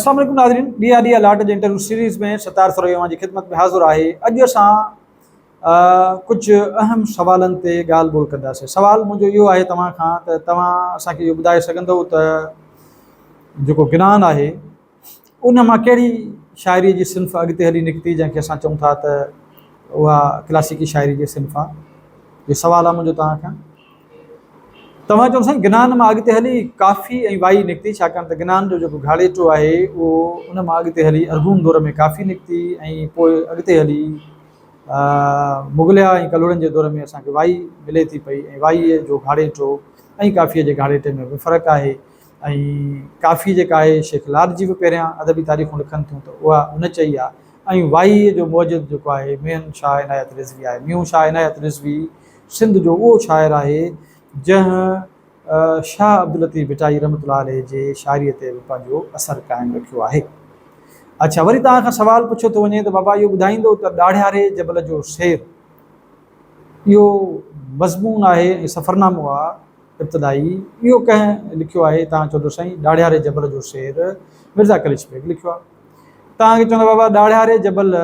अस्सलाम वालेकुम नाज़रीन, ॾींहुं ॾींहुं लाट जे इंटरव्यू सीरीज़ में सतार सरोया जी ख़िदमत में हाज़िर आहे। अॼु असां कुझु अहम सवालनि ते ॻाल्हि ॿोल कंदासीं। सवाल मुंहिंजो इहो आहे तव्हां खां त तव्हां असांखे इहो ॿुधाए सघंदव त जेको गिनान आहे उन मां कहिड़ी शाइरी जी सिन्फ़ अॻिते हली निकिती जंहिंखे असां चऊं था त उहा क्लासिकी शाइरी जी सिन्फ़ आहे। इहो सवाल आहे मुंहिंजो तव्हां खां। तव्हां चओ साईं गिनान मां अॻिते हली काफ़ी ऐं वाई निकिती, छाकाणि त गिनान जो जेको घाड़ेटो आहे उहो उन मां अॻिते हली अरगून दौर में काफ़ी निकिती ऐं पोइ अॻिते हली मुगलिया ऐं कलोड़नि जे दौर में असांखे वाई मिले थी पई ऐं वाईअ जो घाड़ेटो ऐं काफ़ीअ जे घाड़ेटे में बि फ़र्क़ु आहे। ऐं काफ़ी जेका आहे शेख लाल जी बि पहिरियां अदबी तारीख़ूं लिखनि थियूं त उहा उन चई आहे। ऐं वाईअ जो मौजूद जेको आहे मेन शाह इनायत रिज़वी आहे। म्यूं शाह इनायत रिज़वी सिंध जो उहो शाइर आहे जंहिं शाह अब्दुल लतीफ़ भिटाई रहमतुल्लाह अलैह जे शाइरीअ ते बि पंहिंजो असरु क़ाइमु रखियो आहे। अच्छा, वरी तव्हां खां सुवालु पुछियो थो वञे त बाबा इहो ॿुधाईंदो त ॾाढ़ियारे जबल जो शेर इहो मज़मून आहे ऐं सफ़रनामो आहे इब्तिदाई, इहो कंहिं लिखियो आहे? तव्हां चवंदो साईं ॾाढ़ियारे जबल जो शेर मिर्ज़ा कलिश बेग लिखियो आहे। तव्हांखे चवंदो बाबा ॾाढ़ियारे जबल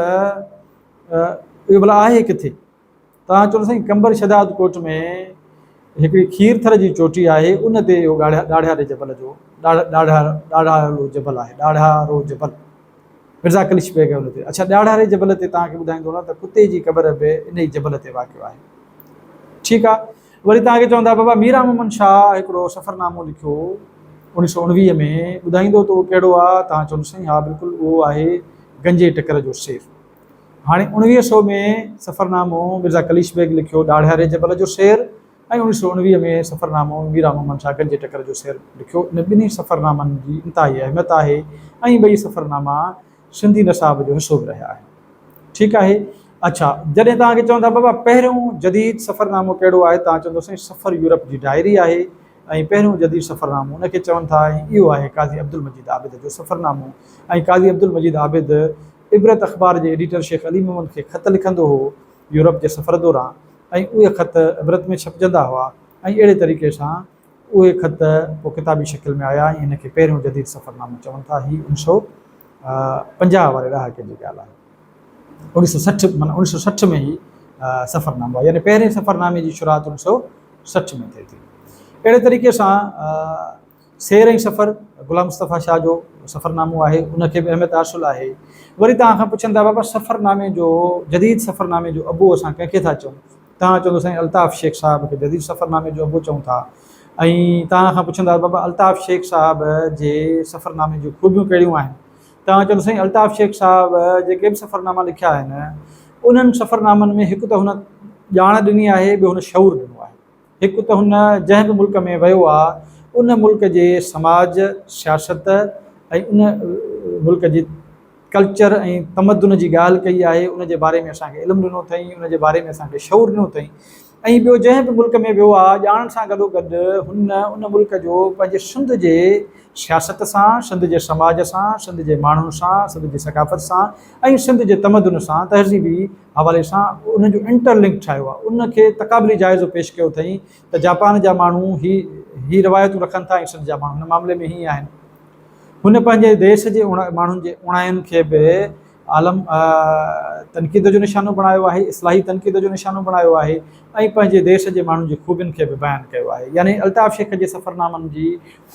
इहो भला आहे किथे? तव्हां चवंदो साईं कंबर शदाद कोट में हिकिड़ी खीर थर जी चोटी आहे, उन ते इहो ॾाढ़ियारे जबल जो ॾाढ़ारो जबल आहे। ॾाढ़ारो जबल मिर्ज़ा कलिश बेग उन ते। अच्छा, ॾाढ़ारे जबल ते तव्हांखे ॿुधाईंदो न त कुते जी क़बर बि इन ई जबल ते वाक़ियो आहे। ठीकु आहे। वरी तव्हांखे चवंदा बाबा मीरा मोहम्मद शाह हिकिड़ो सफ़रनामो लिखियो 1919 में, ॿुधाईंदो त उहो कहिड़ो आहे? तव्हां चवंदो साईं हा बिल्कुलु उहो आहे गंजे टकर जो शेर। हाणे 1900 में सफ़रनामो मिर्ज़ा कलिश बेग लिखियो ॾाढ़ियारे जबल जो शेर ऐं 1919 में सफ़रनामो मीरा मोहम्मद शाह गंजे टकर जो शेर लिखियो। इन ॿिन्ही सफ़रनामनि जी इंतिहाई अहमियत आहे ऐं ॿई सफ़रनामा सिंधी नसाब जो हिसो बि रहिया आहिनि। ठीकु आहे। अच्छा, जॾहिं तव्हांखे चवंदा बाबा पहिरियों जदीद सफ़रनामो कहिड़ो आहे? तव्हां चवंदो साईं सफ़र यूरोप जी डायरी आहे ऐं पहिरियों जदीद सफ़रनामो उनखे चवनि था इहो आहे काज़ी अब्दुल मजीद आबिद जो सफ़रनामो। ऐं काज़ी अब्दुल मजीद आबिद इबरत अख़बार जे एडिटर शेख अली मोहम्मद खे ख़त लिखंदो हो यूरोप जे सफ़र दौरान, ऐं उहे ख़त इबरत में छपजंदा हुआ ऐं अहिड़े तरीक़े सां उहे ख़त पोइ किताबी शकिल में आया ऐं हिनखे पहिरियों जदीद सफ़रनामो चवनि था। ही 1950 वारे ॾहाके जी ॻाल्हि आहे। 1960 माना 1960 में ही सफ़रनामो आहे, यानी पहिरें सफ़रनामे जी शुरूआत 1960 में थिए थी। अहिड़े तरीक़े सां शेर ऐं सफ़र ग़ुलाम मुस्तफ़ा शाह जो सफ़रनामो आहे, उनखे बि अहमियत हासिलु आहे। वरी तव्हां खां पुछंदा बाबा सफ़रनामे जो जदीद सफ़रनामे जो अबू असां कंहिंखे था चऊं? तव्हां चवंदो साईं अल्ताफ़ शेख साहिब खे जदीद सफ़रनामे जो अबू चऊं था। ऐं तव्हां खां पुछंदा बाबा अल्ताफ़ शेख साहिब जे सफ़रनामे जूं ख़ूबियूं कहिड़ियूं आहिनि? तव्हां चवंदो साईं अल्ताफ़ शेख साहिब जेके बि सफ़रनामा लिखिया आहिनि उन्हनि सफ़रनामनि में हिकु त हुन ॼाण ॾिनी आहे, ॿियो हुन शऊर ॾिनो आहे। हिकु त हुन जंहिं बि मुल्क में वियो आहे उन मुल्क जे समाज सियासत ऐं उन मुल्क जी कल्चर ऐं तमदुन जी ॻाल्हि कई आहे, उन जे बारे में असांखे इल्मु ॾिनो अथई, उन जे बारे में असांखे शऊर ॾिनो अथई। ऐं ॿियो जंहिं बि मुल्क में वियो आहे ॼाण सां गॾोगॾु हुन उन मुल्क जो पंहिंजे सिंध जे सियासत सां, सिंध जे समाज सां, सिंध जे माण्हुनि सां, सिंध जी सकाफ़त सां ऐं सिंध जे तमदुन सां तहज़ीबी हवाले सां उनजो इंटरलिंक ठाहियो आहे। उनखे तक़ाबली जाइज़ो पेश कयो अथई त जापान जा माण्हू ही रवायतूं रखनि था ऐं सिंध जा माण्हू हिन मामले में ही आहिनि। हुन पंहिंजे देश जे माण्हुनि जे उणायुनि खे बि आलम तनक़ीद जो निशानो बणायो आहे, इस्लाही तनक़ीद जो निशानो बणायो आहे ऐं पंहिंजे देश जे माण्हुनि जी ख़ूबियुनि खे बि बयानु कयो आहे। यानी अल्ताफ़ शेख जे सफ़रनामनि जी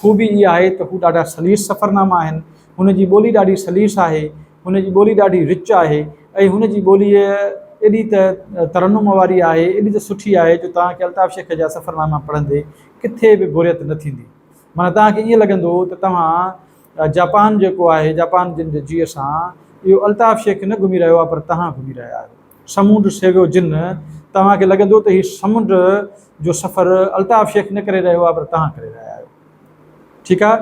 ख़ूबी इहा आहे त हू ॾाढा सलीस सफ़रनामा आहिनि, हुनजी ॿोली ॾाढी सलीस आहे, हुनजी ॿोली ॾाढी रिच आहे ऐं हुनजी ॿोलीअ एॾी त तरनुम वारी आहे, एॾी त सुठी आहे जो तव्हांखे अल्ताफ़ शेख जा सफ़रनामा पढ़ंदे किथे बि बोरियत न थींदी। माना तव्हांखे ईअं लॻंदो त तव्हां जापान जेको आहे, जापान जिन जे जीअ सां इहो अल्ताफ़ शेख न घुमी रहियो आहे पर तव्हां घुमी रहिया आहियो। समुंड सेवियो जिन, तव्हांखे लॻंदो त हीउ समुंड जो सफ़रु अल्ताफ़ शेख न करे रहियो आहे पर तव्हां करे रहिया आहियो। ठीकु आहे।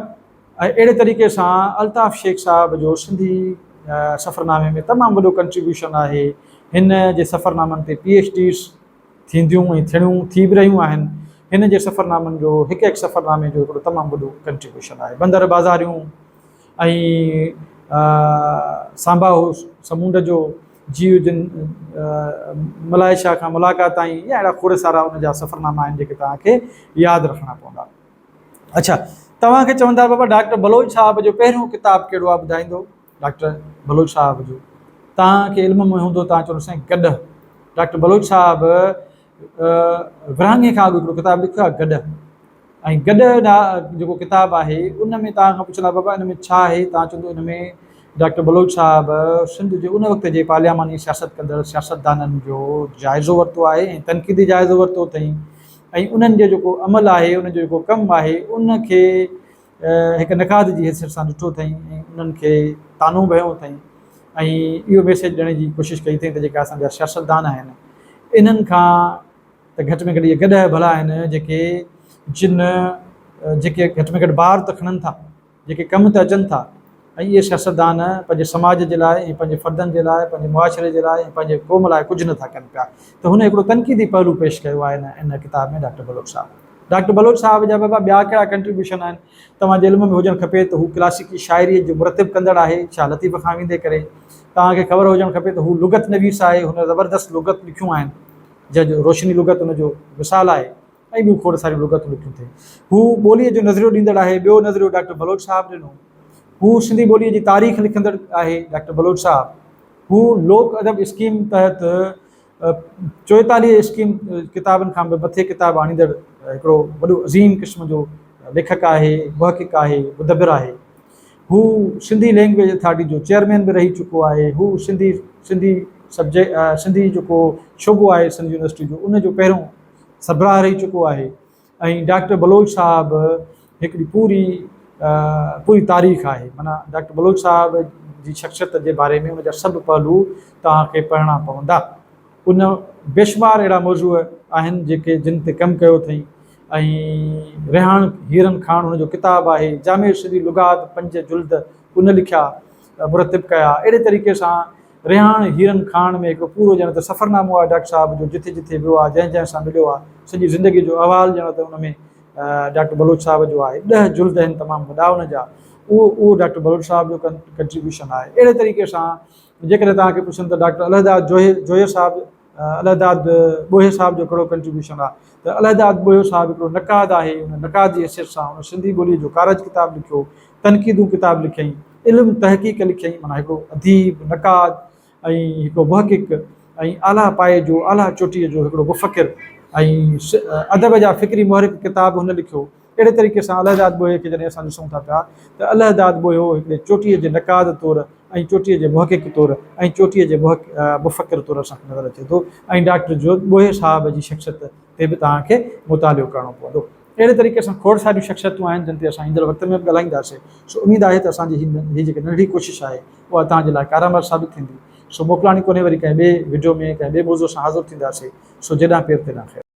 ऐं अहिड़े तरीक़े सां अल्ताफ़ शेख साहिब जो सिंधी सफ़रनामे में तमामु वॾो कंट्रीब्यूशन आहे। हिन जे सफ़रनामनि ते PhDs थींदियूं ऐं थियणियूं थी बि रहियूं आहिनि। हिन जे सफ़रनामनि जो हिकु हिकु सफ़रनामे जो हिकिड़ो तमामु वॾो कंट्रीब्यूशन आहे। बंदर बाज़ारियूं ऐं सांबा समुंड जो जीव जिन मलाइशा खां मुलाक़ात ताईं या अहिड़ा खोड़ सारा उन जा सफ़रनामा आहिनि जेके तव्हांखे यादि रखणा पवंदा। अच्छा, तव्हांखे चवंदा बाबा डॉक्टर बलोच साहब जो पहिरियों किताबु कहिड़ो आहे ॿुधाईंदो। डॉक्टर बलोच साहब जो तव्हांखे इल्म में हूंदो, तव्हां चवंदो साईं गॾ। डॉक्टर बलोच साहब विरहाङे खां अॻु हिकिड़ो किताबु लिखियो आहे गॾ। ऐं गॾ जेको किताबु आहे उन में तव्हां खां पुछंदा बाबा इन में छा आहे, तव्हां चवंदो इन में डॉक्टर बलोच साहब सिंध जे उन वक़्त जे पार्लियामानी सियासत कंदड़ सियासतदाननि जो जाइज़ो वरितो आहे ऐं तनक़ीदी जाइज़ो वरितो अथई। ऐं उन्हनि जो जेको अमल आहे, उन जो जेको कमु आहे, उनखे हिकु नकाद जी हैसियत सां ॾिठो अथई ऐं उन्हनि खे तानो बहियो अथई। ऐं इहो मैसेज ॾियण जी कोशिशि कई अथई त जेका असांजा सियासतदान आहिनि इन्हनि खां त घटि में घटि इहे गॾ भला आहिनि जेके घटि में घटि ॿार त खणनि था, जेके कम त अचनि था। ऐं इहे सियासतदान पंहिंजे समाज जे लाइ ऐं पंहिंजे फ़र्दनि जे लाइ, पंहिंजे मुआशिरे जे लाइ ऐं पंहिंजे क़ौम लाइ कुझु नथा कनि पिया। त हुन हिकिड़ो तनक़ीदी पहलू पेश कयो आहे इन किताब में डॉक्टर बलोच साहब। डॉक्टर बलोच साहब जा बाबा ॿिया कहिड़ा कंट्रीब्यूशन आहिनि तव्हांजे इल्म में हुजणु खपे त हू क्लासिकी शाइरी जो मुरतिब कंदड़ आहे, शाह लतीफ़ खां वेंदे करे। तव्हांखे ख़बर हुजणु खपे त हू लुगत नवीस आहे, हुन ज़बरदस्त लुगत लिखियूं आहिनि जंहिंजो रोशनी लुगत हुनजो मिसाल आहे ऐं ॿियूं खोड़ सारियूं लुगतूं लिखियूं अथई। हू ॿोलीअ जो नज़रियो ॾींदड़ आहे। ॿियो नज़रियो डॉक्टर बलोच साहब ॾिनो। हू सिंधी ॿोलीअ जी तारीख़ लिखंदड़ आहे डॉक्टर बलोच साहब। हू लोक अदब स्कीम तहत 44 स्कीम किताबनि खां बि मथे किताब आणींदड़ हिकिड़ो वॾो अज़ीम क़िस्म जो लेखक आहे, मुहक़िक़ आहे, मुदब्बिर आहे। हू सिंधी लैंग्वेज अथॉरिटी जो चेयरमैन बि रही चुको आहे। हू सिंधी जेको शोबो आहे सिंध यूनिवर्सिटी जो उनजो पहिरियों सरबराह रही चुको आहे। ऐं डॉक्टर बलोच साहब हिकिड़ी पूरी तारीख़ आहे। माना डॉक्टर बलोच साहब जी शख़्सियत जे बारे में उनजा सभु पहलू तव्हांखे पढ़णा पवंदा। उन बेशुमार अहिड़ा मौज़ू आहिनि जिन ते कमु कयो अथई। ऐं रेहान हीरन खान हुनजो किताबु आहे, जामे सिंधी लुगात 5 जुल्द उन लिखिया, मुरतिब कया। अहिड़े तरीक़े सां रेहान हीरन खान में हिकिड़ो पूरो ॼण त सफ़रनामो आहे डॉक्टर साहब जो, जिथे जिथे वियो आहे, जंहिं सां मिलियो आहे, सॼी ज़िंदगी जो अहवाल ॼण त उन में डॉक्टर बलोच साहब जो आहे। 10 जुल्द आहिनि तमामु वॾा उन जा। उहो डॉक्टर बलोच साहब जो कंट्रीब्यूशन आहे। अहिड़े तरीक़े सां जेकॾहिं तव्हांखे पुछनि त डॉक्टर अलहदाद जोहिर साहब, अलहदाद ॿोहे साहब जो कहिड़ो कंट्रीब्यूशन आहे, त अलहदाद ॿोहे साहब हिकिड़ो नकाद आहे। उन नकाद जी हैसियत सां उन सिंधी ॿोलीअ जो कारज किताबु लिखियो, तनक़ीदूं किताब लिखियईं, इल्मु तहक़ीक़ लिखियईं। माना हिकिड़ो अदीब, नकाद ऐं हिकिड़ो मुहक़िक़ ऐं आला पाए जो, आला चोटीअ जो हिकिड़ो मुफ़किर ऐं अदब जा फ़िक्री मुहरिक किताबु हुन लिखियो। अहिड़े तरीक़े सां अलहदाद ॿोहे खे जॾहिं असां ॾिसूं था पिया त अलहदाद ॿोहे हिकिड़े चोटीअ जे नकाद तौरु ऐं चोटीअ जे मुहक़िक़ तौरु ऐं चोटीअ जे मुफ़किर तौरु असांखे नज़र अचे थो। ऐं डॉक्टर ॿोहे साहब जी शख़्सियत ते बि तव्हांखे मुतालियो करिणो पवंदो। अहिड़े तरीक़े सां खोड़ सारियूं शख़्सियतूं आहिनि जिन ते असां ईंदड़ वक़्त में बि ॻाल्हाईंदासीं। सो उमेदु आहे त असांजी हीअ जेकी नंढी कोशिशि आहे उहा तव्हांजे लाइ कारगर साबित थींदी। सो मोकिलाणी कोन्हे, वरी कंहिं ॿिए वीडियो में कंहिं ॿिए मौज़ूअ सां हाज़िर थींदासीं। सो जेॾां पेर तेॾां ख़ैरु।